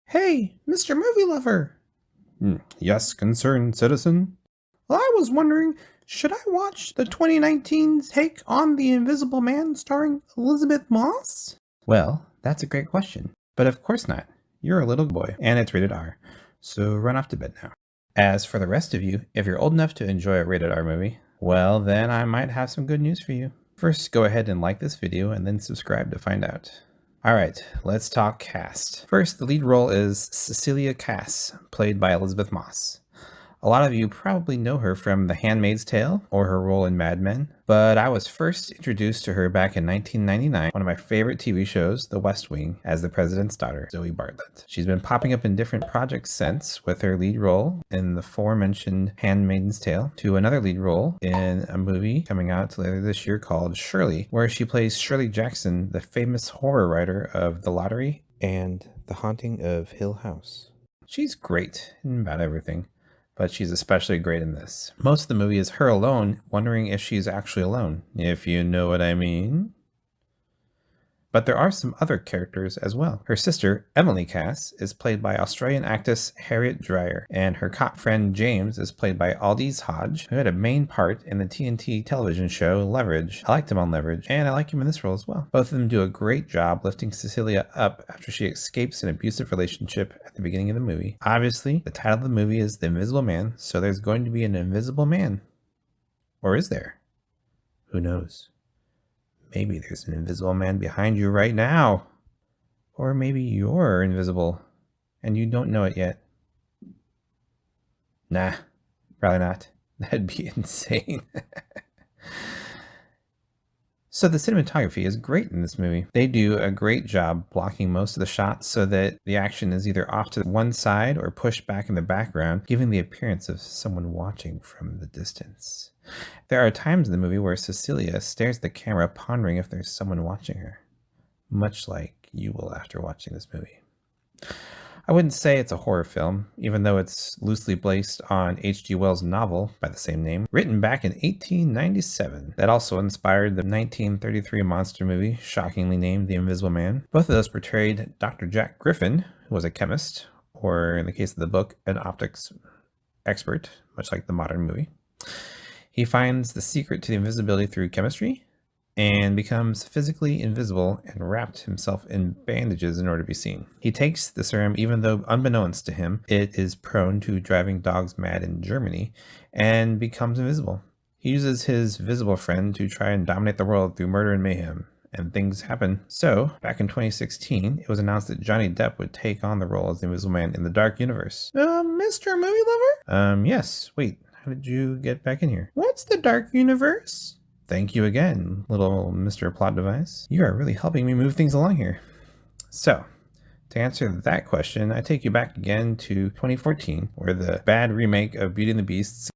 Hey, Mr. Movie Lover! Yes, concerned citizen? Well, I was wondering, should I watch the 2019 take on The Invisible Man starring Elisabeth Moss? Well, that's a great question. But of course not. You're a little boy, and it's rated R. So run off to bed now. As for the rest of you, if you're old enough to enjoy a rated R movie, well, then I might have some good news for you. First, go ahead and like this video and then subscribe to find out. Alright, let's talk cast. First, the lead role is Cecilia Cass, played by Elisabeth Moss. A lot of you probably know her from The Handmaid's Tale or her role in Mad Men, but I was first introduced to her back in 1999, one of my favorite TV shows, The West Wing, as the president's daughter, Zoe Bartlett. She's been popping up in different projects since, with her lead role in the aforementioned Handmaid's Tale, to another lead role in a movie coming out later this year called Shirley, where she plays Shirley Jackson, the famous horror writer of The Lottery and The Haunting of Hill House. She's great in about everything, but she's especially great in this. Most of the movie is her alone, wondering if she's actually alone, if you know what I mean. But there are some other characters as well. Her sister, Emily Cass, is played by Australian actress Harriet Dreyer, and her cop friend James is played by Aldis Hodge, who had a main part in the TNT television show Leverage. I liked him on Leverage, and I like him in this role as well. Both of them do a great job lifting Cecilia up after she escapes an abusive relationship at the beginning of the movie. Obviously, the title of the movie is The Invisible Man, so there's going to be an invisible man. Or is there? Who knows? Maybe there's an invisible man behind you right now. Or maybe you're invisible and you don't know it yet. Nah, probably not. That'd be insane. So the cinematography is great in this movie. They do a great job blocking most of the shots so that the action is either off to one side or pushed back in the background, giving the appearance of someone watching from the distance. There are times in the movie where Cecilia stares at the camera, pondering if there's someone watching her, much like you will after watching this movie. I wouldn't say it's a horror film, even though it's loosely based on H.G. Wells' novel by the same name, written back in 1897, that also inspired the 1933 monster movie, shockingly named The Invisible Man. Both of those portrayed Dr. Jack Griffin, who was a chemist, or in the case of the book, an optics expert, much like the modern movie. He finds the secret to the invisibility through chemistry and becomes physically invisible and wrapped himself in bandages in order to be seen. He takes the serum even though unbeknownst to him, it is prone to driving dogs mad in Germany, and becomes invisible. He uses his visible friend to try and dominate the world through murder and mayhem, and things happen. So, back in 2016, it was announced that Johnny Depp would take on the role as the Invisible Man in the Dark Universe. Mr. Movie Lover? Yes. Wait, how did you get back in here? What's the Dark Universe? Thank you again, little Mr. Plot Device. You are really helping me move things along here. So, to answer that question, I take you back again to 2014, where the bad remake of Beauty and the Beast,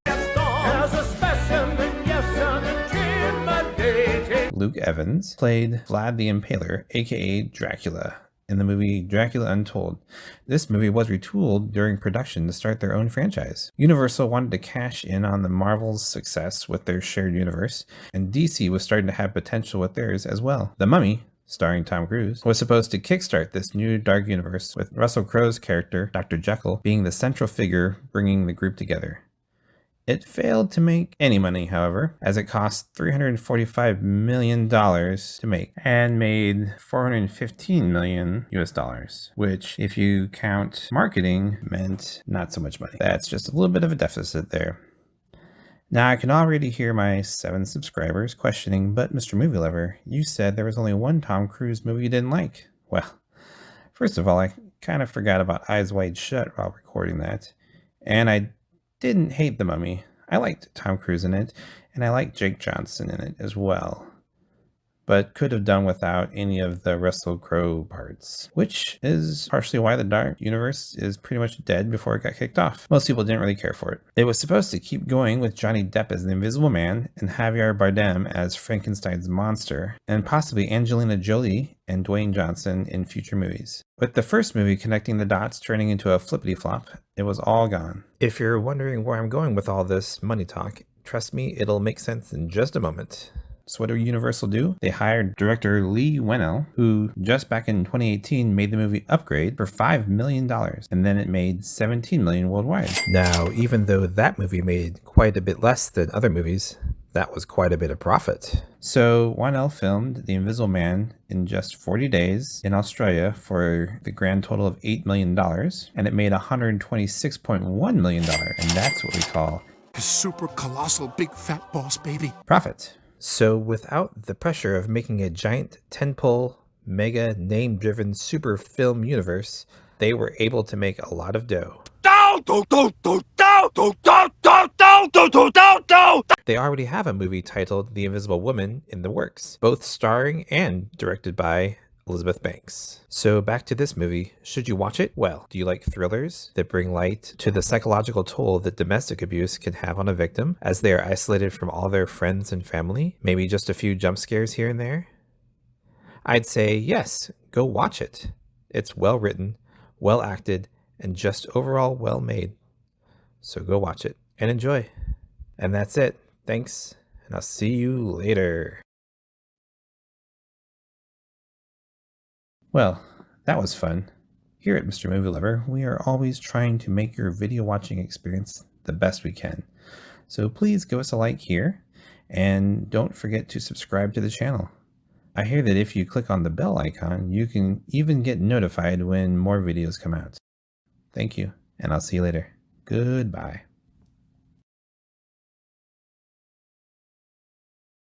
Luke Evans played Vlad the Impaler, aka Dracula, in the movie Dracula Untold. This movie was retooled during production to start their own franchise. Universal wanted to cash in on the Marvel's success with their shared universe, and DC was starting to have potential with theirs as well. The Mummy, starring Tom Cruise, was supposed to kickstart this new dark universe, with Russell Crowe's character, Dr. Jekyll, being the central figure bringing the group together. It failed to make any money, however, as it cost $345 million to make and made $415 million US, which, if you count marketing, meant not so much money. That's just a little bit of a deficit there. Now, I can already hear my 7 subscribers questioning, but Mr. Movie Lover, you said there was only one Tom Cruise movie you didn't like. Well, first of all, I kind of forgot about Eyes Wide Shut while recording that, and I didn't hate The Mummy. I liked Tom Cruise in it, and I liked Jake Johnson in it as well, but could have done without any of the Russell Crowe parts, which is partially why the Dark Universe is pretty much dead before it got kicked off. Most people didn't really care for it. It was supposed to keep going with Johnny Depp as the Invisible Man and Javier Bardem as Frankenstein's monster, and possibly Angelina Jolie and Dwayne Johnson in future movies. With the first movie connecting the dots turning into a flippity-flop, it was all gone. If you're wondering where I'm going with all this money talk, trust me, it'll make sense in just a moment. So what did Universal do? They hired director Lee Whannell, who just back in 2018 made the movie Upgrade for $5 million, and then it made 17 million worldwide. Now, even though that movie made quite a bit less than other movies, that was quite a bit of profit. So Whannell filmed The Invisible Man in just 40 days in Australia for the grand total of $8 million, and it made $126.1 million, and that's what we call a super colossal big fat boss baby profit. So without the pressure of making a giant tentpole, mega name-driven super film universe, they were able to make a lot of dough. They already have a movie titled The Invisible Woman in the works, both starring and directed by Elisabeth Banks. So back to this movie, should you watch it? Well, do you like thrillers that bring light to the psychological toll that domestic abuse can have on a victim as they are isolated from all their friends and family? Maybe just a few jump scares here and there? I'd say yes, go watch it. It's well written, well acted, and just overall well made. So go watch it and enjoy. And that's it. Thanks, and I'll see you later. Well, that was fun. Here at Mr. Movie Lover, we are always trying to make your video watching experience the best we can. So please give us a like here, and don't forget to subscribe to the channel. I hear that if you click on the bell icon, you can even get notified when more videos come out. Thank you, and I'll see you later. Goodbye.